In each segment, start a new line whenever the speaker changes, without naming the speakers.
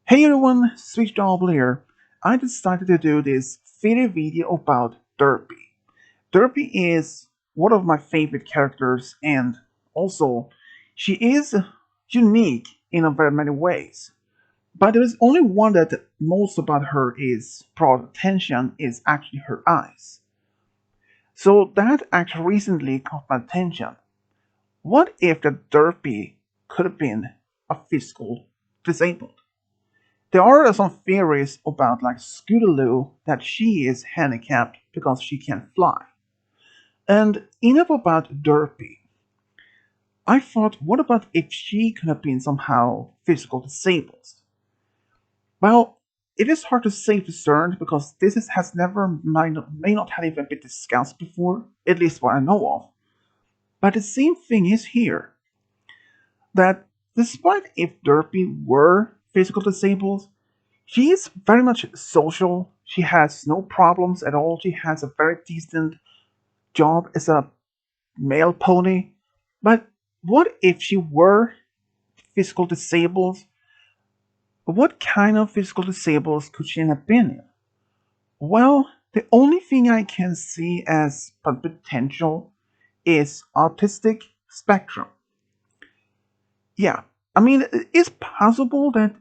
Hey everyone, Switch Double here. I decided to do this fitty video about Derpy. Derpy is one of my favorite characters, and also she is unique in a very many ways. But there is only one that most about her is brought attention is actually her eyes. So that actually recently caught my attention. What if the Derpy could have been a physical disabled? There are some theories about like Scootaloo that she is handicapped because she can't fly. And enough about Derpy. I thought, what about if she could have been somehow physical disabled? Well, it is hard to say for certain because has never may not have even been discussed before, at least what I know of. But the same thing is here that despite if Derpy were physical disabled, she is very much social. She has no problems at all. She has a very decent job as a male pony. But what if she were physical disabled? What kind of physical disabled could she have been in? Well, the only thing I can see as a potential is autistic spectrum. Yeah, I mean, it's possible that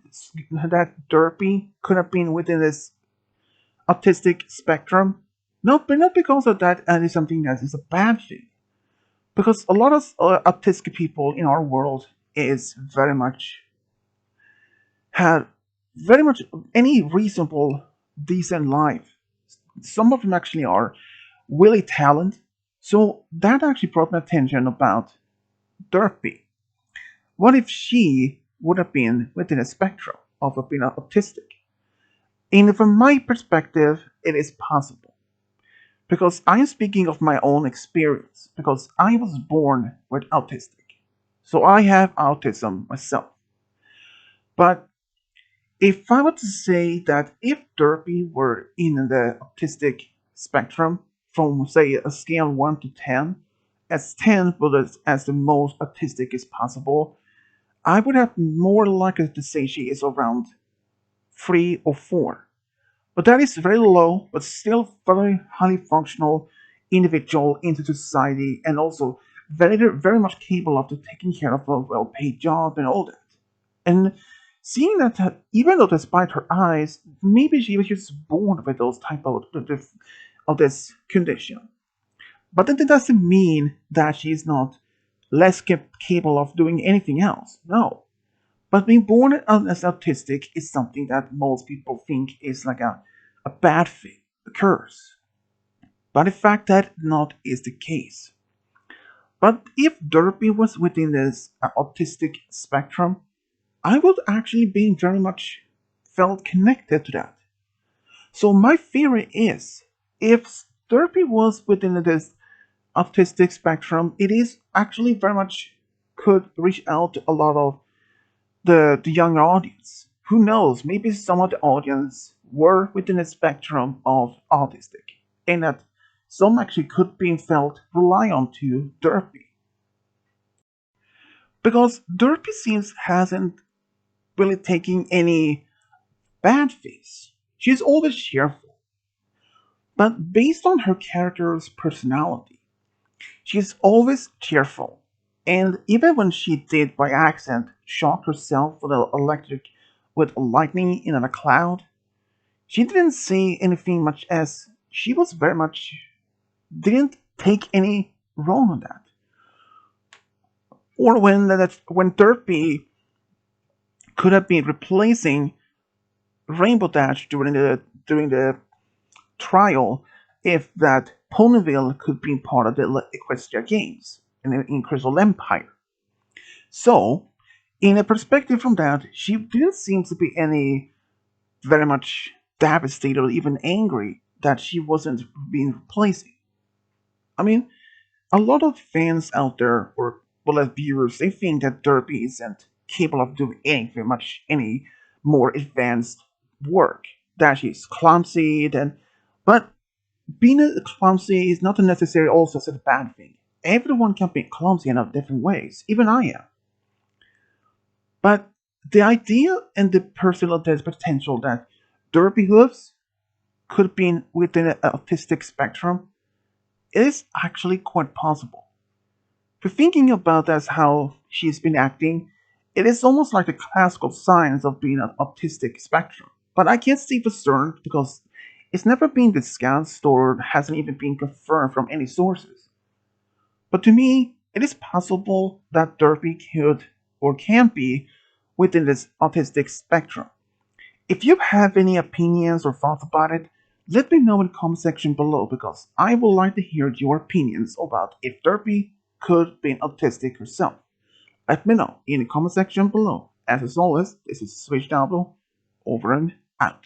Derpy could have been within this autistic spectrum. Not because of that and it's something that is a bad thing. Because a lot of autistic people in our world is very much had very much any reasonable decent life. Some of them actually are really talented. So that actually brought my attention about Derpy. What if she would have been within a spectrum of being autistic? And from my perspective, it is possible. Because I'm speaking of my own experience, because I was born with autistic. So I have autism myself. But if I were to say that if Derpy were in the autistic spectrum from say a scale 1 to 10, as 10 was as the most autistic as possible, I would have more likely to say she is around 3 or 4. But that is very low, but still very highly functional individual into society, and also very much capable of taking care of a well-paid job and all that. And seeing that, even though despite her eyes, maybe she was just born with those type of this condition. But that doesn't mean that she is not less capable of doing anything else. No. But being born as autistic is something that most people think is like a bad thing, a curse. But in fact, that not is the case. But if Derpy was within this autistic spectrum, I would actually be very much felt connected to that. So my theory is, if Derpy was within this autistic spectrum, it is actually very much could reach out to a lot of the younger audience. Who knows? Maybe some of the audience were within a spectrum of autistic, and that some actually could be felt rely on to Derpy. Because Derpy seems hasn't really taken any bad things. She's always cheerful. But based on her character's personality, she's always cheerful. And even when she did by accident shock herself with lightning in a cloud, she didn't say anything much as she was very much didn't take any wrong on that. Or when Derpy could have been replacing Rainbow Dash during the trial if that Ponyville could be part of the Equestria Games in Crystal Empire. So, in a perspective from that, she didn't seem to be any very much devastated or even angry that she wasn't being replaced. I mean, a lot of fans out there, or well, as viewers, they think that Derpy isn't capable of doing anything much any more advanced work. That she's clumsy, but being clumsy is not necessarily also a bad thing. Everyone can be clumsy in different ways. Even I am. But The idea and the personal potential that Derpy Hooves could be within an autistic spectrum is actually quite possible. For thinking about as how she's been acting, it is almost like the classical signs of being an autistic spectrum. But I can't say for certain because it's never been discussed or hasn't even been confirmed from any sources. But to me, it is possible that Derpy could or can be within this autistic spectrum. If you have any opinions or thoughts about it, let me know in the comment section below because I would like to hear your opinions about if Derpy could be autistic herself. Let me know in the comment section below. As always, this is Switch Double, over and out.